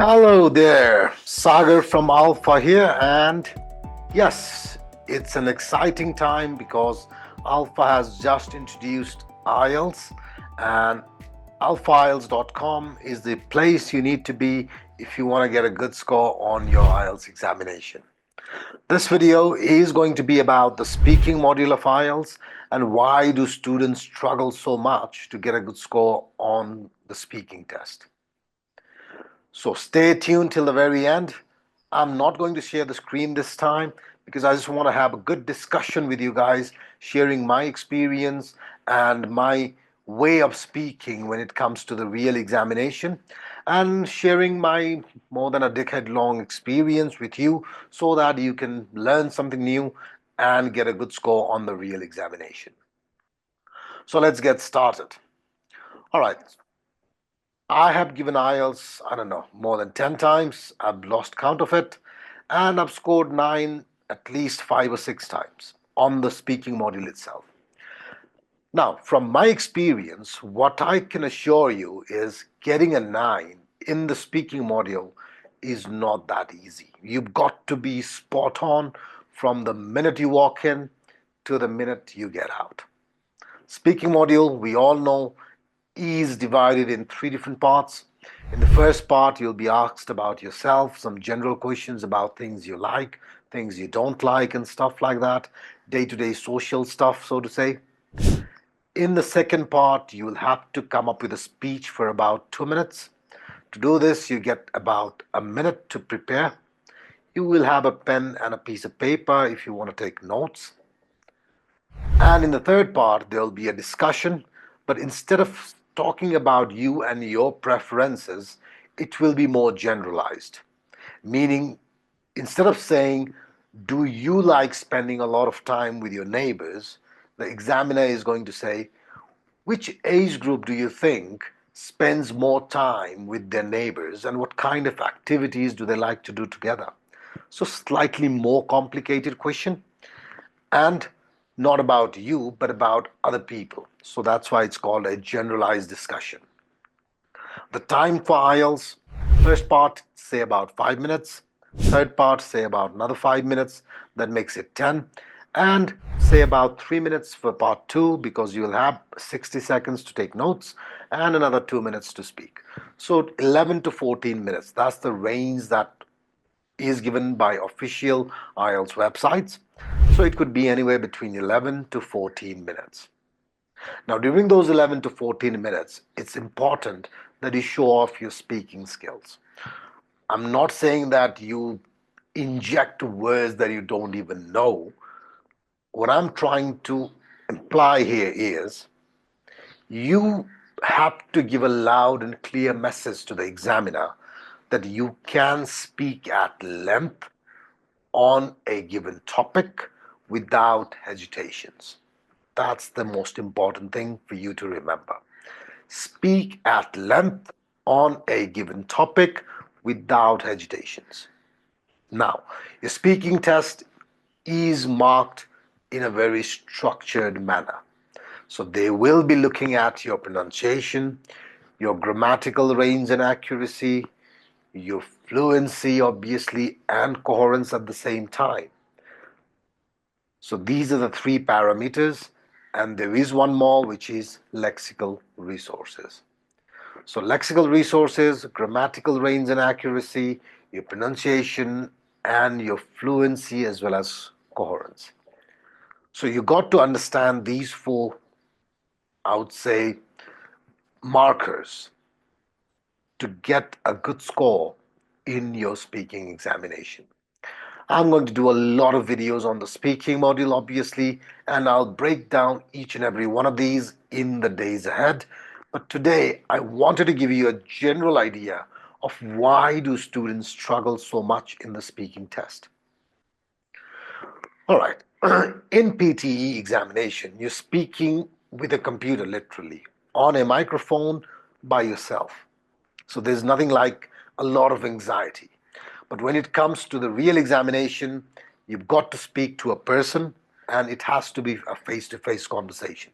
Hello there, Sagar from Alfa here, and yes, it's an exciting time because Alfa has just introduced IELTS, and alpha-ielts.com is the place you need to be if you want to get a good score on your IELTS examination. This video is going to be about the speaking module of IELTS and why do students struggle so much to get a good score on the speaking test. So stay tuned till the very end. I'm not going to share the screen this time because I just want to have a good discussion with you guys, sharing my experience and my way of speaking when it comes to the real examination, and sharing my more than a decade long experience with you so that you can learn something new and get a good score on the real examination. So let's get started. All right, I have given IELTS, I don't know, more than 10 times. I've lost count of it. And I've scored 9 at least 5 or 6 times on the speaking module itself. Now, from my experience, what I can assure you is getting a 9 in the speaking module is not that easy. You've got to be spot on from the minute you walk in to the minute you get out. Speaking module, we all know, is divided in 3 different parts. In the first part, you'll be asked about yourself, some general questions about things you like, things you don't like, and stuff like that. Day-to-day social stuff, so to say. In the second part, you will have to come up with a speech for about 2 minutes. To do this, you get about a minute to prepare. You will have a pen and a piece of paper if you want to take notes. And in the third part, there'll be a discussion, but instead of talking about you and your preferences, it will be more generalized. Meaning, instead of saying, do you like spending a lot of time with your neighbors? The examiner is going to say, which age group do you think spends more time with their neighbors and what kind of activities do they like to do together? So, slightly more complicated question, and not about you, but about other people. So that's why it's called a generalized discussion. The time for IELTS, first part, say about 5 minutes. Third part, say about another 5 minutes. That makes it 10. And say about 3 minutes for part two because you'll have 60 seconds to take notes and another 2 minutes to speak. So 11 to 14 minutes. That's the range that is given by official IELTS websites. So it could be anywhere between 11 to 14 minutes. Now, during those 11 to 14 minutes, it's important that you show off your speaking skills. I'm not saying that you inject words that you don't even know. What I'm trying to imply here is you have to give a loud and clear message to the examiner that you can speak at length on a given topic without hesitations. That's the most important thing for you to remember. Speak at length on a given topic without hesitations. Now, your speaking test is marked in a very structured manner. So they will be looking at your pronunciation, your grammatical range and accuracy, your fluency, obviously, and coherence at the same time. So these are the 3 parameters, and there is one more, which is lexical resources. So lexical resources, grammatical range and accuracy, your pronunciation, and your fluency as well as coherence. So you got to understand these 4, I would say, markers to get a good score in your speaking examination. I'm going to do a lot of videos on the speaking module, obviously, and I'll break down each and every one of these in the days ahead. But today, I wanted to give you a general idea of why do students struggle so much in the speaking test. All right, in PTE examination, you're speaking with a computer literally on a microphone by yourself. So there's nothing like a lot of anxiety. But when it comes to the real examination, you've got to speak to a person and it has to be a face-to-face conversation.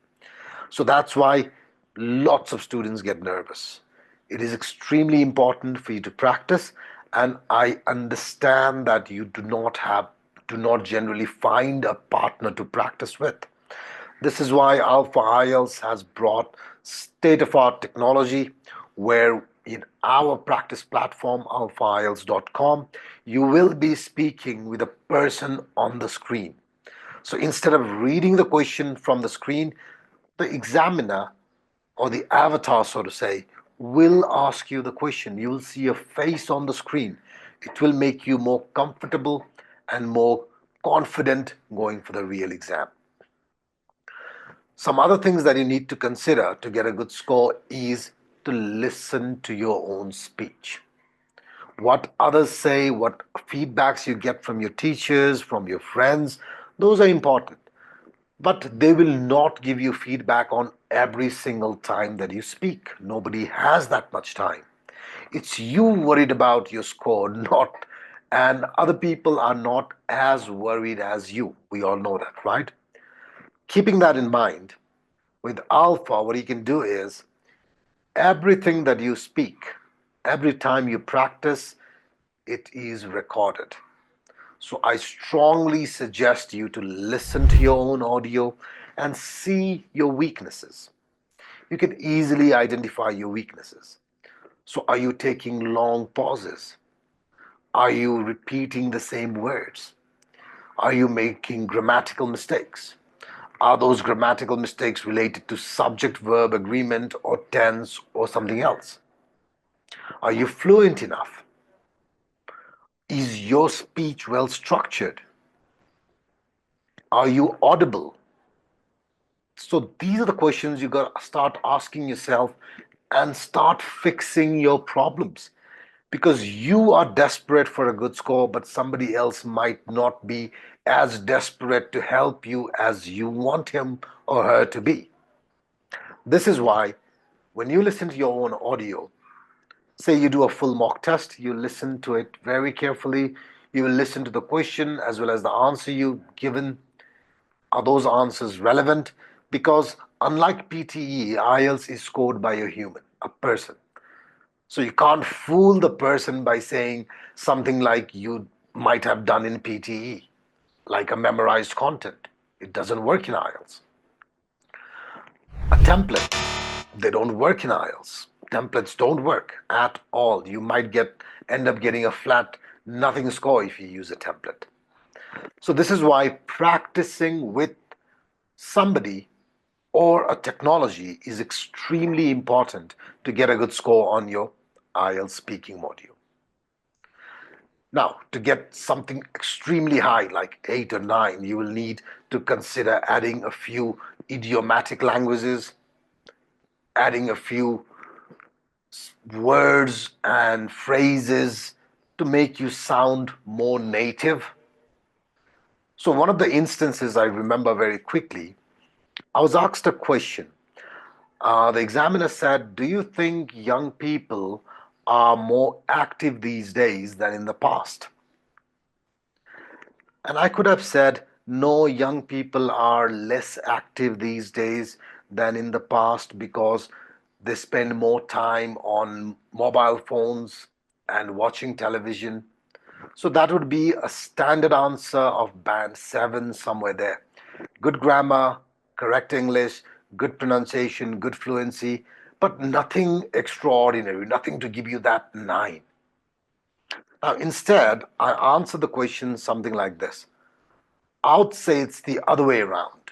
So that's why lots of students get nervous. It is extremely important for you to practice, and I understand that you do not generally find a partner to practice with. This is why Alpha IELTS has brought state of art technology, where in our practice platform, alphaielts.com, you will be speaking with a person on the screen. So instead of reading the question from the screen, the examiner or the avatar, so to say, will ask you the question. You will see a face on the screen. It will make you more comfortable and more confident going for the real exam. Some other things that you need to consider to get a good score is to listen to your own speech. What others say, what feedbacks you get from your teachers, from your friends, those are important. But they will not give you feedback on every single time that you speak. Nobody has that much time. It's you worried about your score, not, and other people are not as worried as you. We all know that, right? Keeping that in mind, with Alpha, what you can do is everything that you speak, every time you practice, it is recorded. So I strongly suggest you to listen to your own audio and see your weaknesses. You can easily identify your weaknesses. So are you taking long pauses? Are you repeating the same words? Are you making grammatical mistakes? Are those grammatical mistakes related to subject verb agreement or tense or something else? Are you fluent enough? Is your speech well structured? Are you audible? So these are the questions you got to start asking yourself and start fixing your problems, because you are desperate for a good score, but somebody else might not be as desperate to help you as you want him or her to be. This is why when you listen to your own audio, say you do a full mock test, you listen to it very carefully, you will listen to the question as well as the answer you've given. Are those answers relevant? Because unlike PTE, IELTS is scored by a human, a person. So you can't fool the person by saying something like you might have done in PTE, like a memorized content. It doesn't work in IELTS. A template, they don't work in IELTS. Templates don't work at all. You might end up getting a flat nothing score if you use a template. So this is why practicing with somebody or a technology is extremely important to get a good score on your IELTS speaking module. Now, to get something extremely high, like 8 or 9, you will need to consider adding a few idiomatic languages, adding a few words and phrases to make you sound more native. So, one of the instances I remember very quickly, I was asked a question. The examiner said, "Do you think young people are more active these days than in the past?" And I could have said, no, young people are less active these days than in the past because they spend more time on mobile phones and watching television. So that would be a standard answer of band 7 somewhere there. Good grammar, correct English, good pronunciation, good fluency, but nothing extraordinary, nothing to give you that 9. Now, instead, I answer the question something like this: I would say it's the other way around.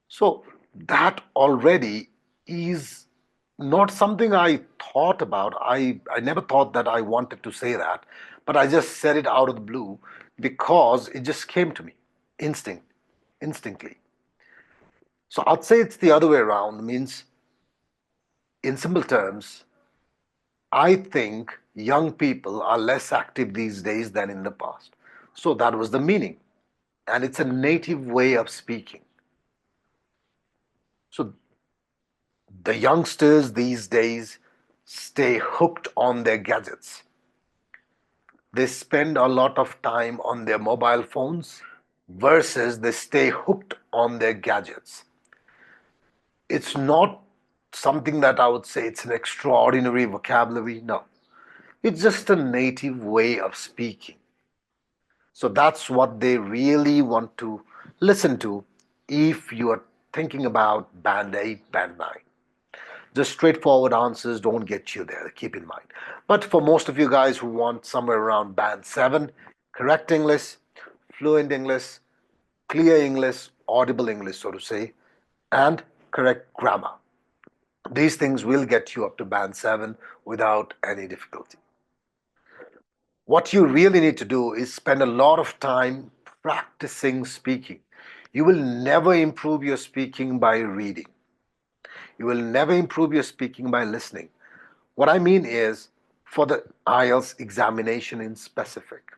So that already is not something I thought about. I never thought that I wanted to say that, but I just said it out of the blue because it just came to me. Instinctly. So I'd say it's the other way around, means in simple terms, I think young people are less active these days than in the past. So that was the meaning. And it's a native way of speaking. So the youngsters these days stay hooked on their gadgets. They spend a lot of time on their mobile phones versus they stay hooked on their gadgets. It's not something that I would say it's an extraordinary vocabulary. No, it's just a native way of speaking. So that's what they really want to listen to if you are thinking about band 8, band 9. Just straightforward answers don't get you there, keep in mind. But for most of you guys who want somewhere around band 7, correct English, fluent English, clear English, audible English, so to say, and correct grammar. These things will get you up to band 7 without any difficulty. What you really need to do is spend a lot of time practicing speaking. You will never improve your speaking by reading. You will never improve your speaking by listening. What I mean is for the IELTS examination in specific.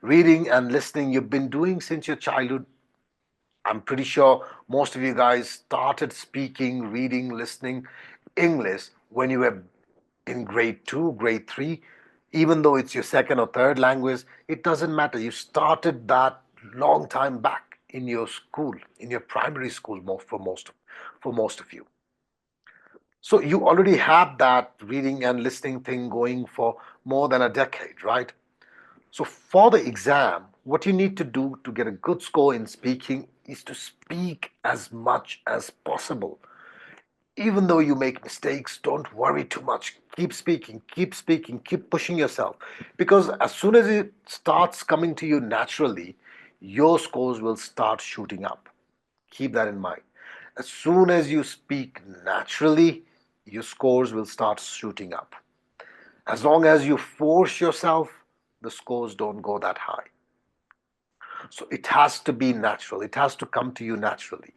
Reading and listening you've been doing since your childhood. I'm pretty sure most of you guys started speaking, reading, listening English when you were in grade 2, grade 3. Even though it's your second or third language, it doesn't matter. You started that long time back in your school, in your primary school for most of you. So you already have that reading and listening thing going for more than a decade, right? So for the exam, what you need to do to get a good score in speaking is to speak as much as possible. Even though you make mistakes, don't worry too much. Keep speaking, keep pushing yourself. Because as soon as it starts coming to you naturally, your scores will start shooting up. Keep that in mind. As soon as you speak naturally, your scores will start shooting up. As long as you force yourself, the scores don't go that high. So it has to be natural. It has to come to you naturally.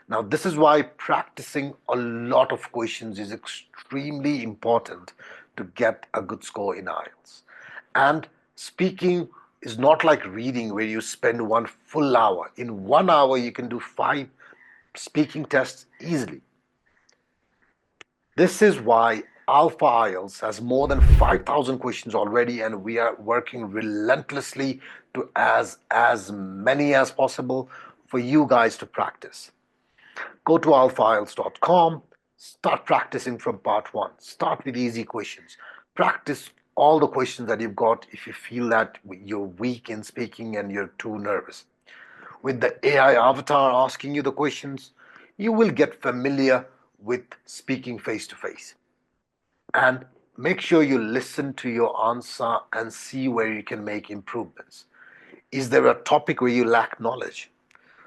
Now, this is why practicing a lot of questions is extremely important to get a good score in IELTS. And speaking is not like reading where you spend 1 full hour. In 1 hour, you can do 5 speaking tests easily. This is why Alfa IELTS has more than 5,000 questions already, and we are working relentlessly to as many as possible for you guys to practice. Go to alphaielts.com, start practicing from part 1. Start with easy questions. Practice all the questions that you've got if you feel that you're weak in speaking and you're too nervous. With the AI avatar asking you the questions, you will get familiar with speaking face to face. And make sure you listen to your answer and see where you can make improvements. Is there a topic where you lack knowledge?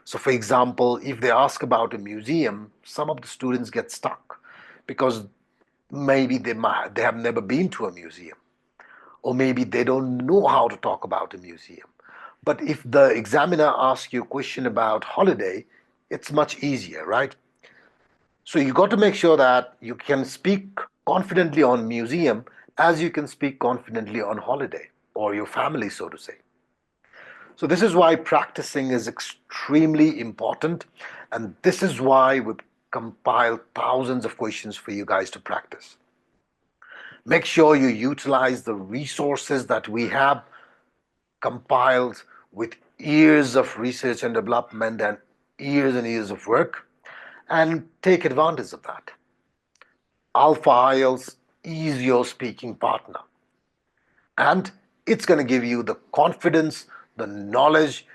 So for example, if they ask about a museum, some of the students get stuck because maybe they have never been to a museum, or maybe they don't know how to talk about a museum. But if the examiner asks you a question about holiday, it's much easier, right? So you got to make sure that you can speak confidently on museum as you can speak confidently on holiday or your family, so to say. So this is why practicing is extremely important, and this is why we've compiled thousands of questions for you guys to practice. Make sure you utilize the resources that we have compiled with years of research and development and years of work, and take advantage of that. Alfa IELTS is your speaking partner, and it's going to give you the confidence, the knowledge,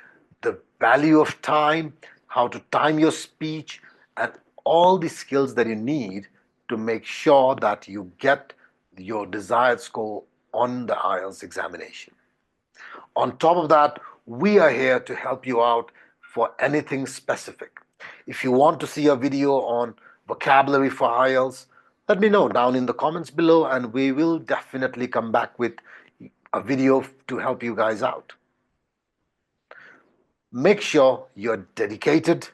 the value of time, how to time your speech, and all the skills that you need to make sure that you get your desired score on the IELTS examination. On top of that, we are here to help you out for anything specific. If you want to see a video on vocabulary for IELTS, let me know down in the comments below, and we will definitely come back with a video to help you guys out. Make sure you're dedicated.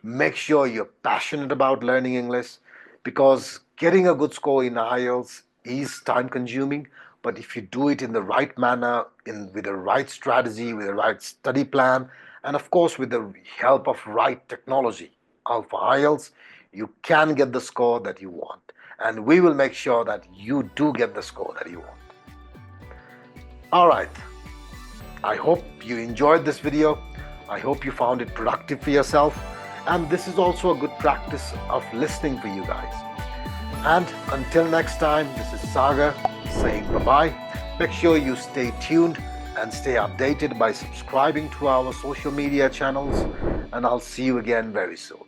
Make sure you're passionate about learning English, because getting a good score in IELTS is time consuming. But if you do it in the right manner, with the right strategy, with the right study plan, and of course with the help of right technology, Alfa IELTS, you can get the score that you want. And we will make sure that you do get the score that you want. All right. I hope you enjoyed this video. I hope you found it productive for yourself. And this is also a good practice of listening for you guys. And until next time, this is Sagar saying bye-bye. Make sure you stay tuned and stay updated by subscribing to our social media channels, and I'll see you again very soon.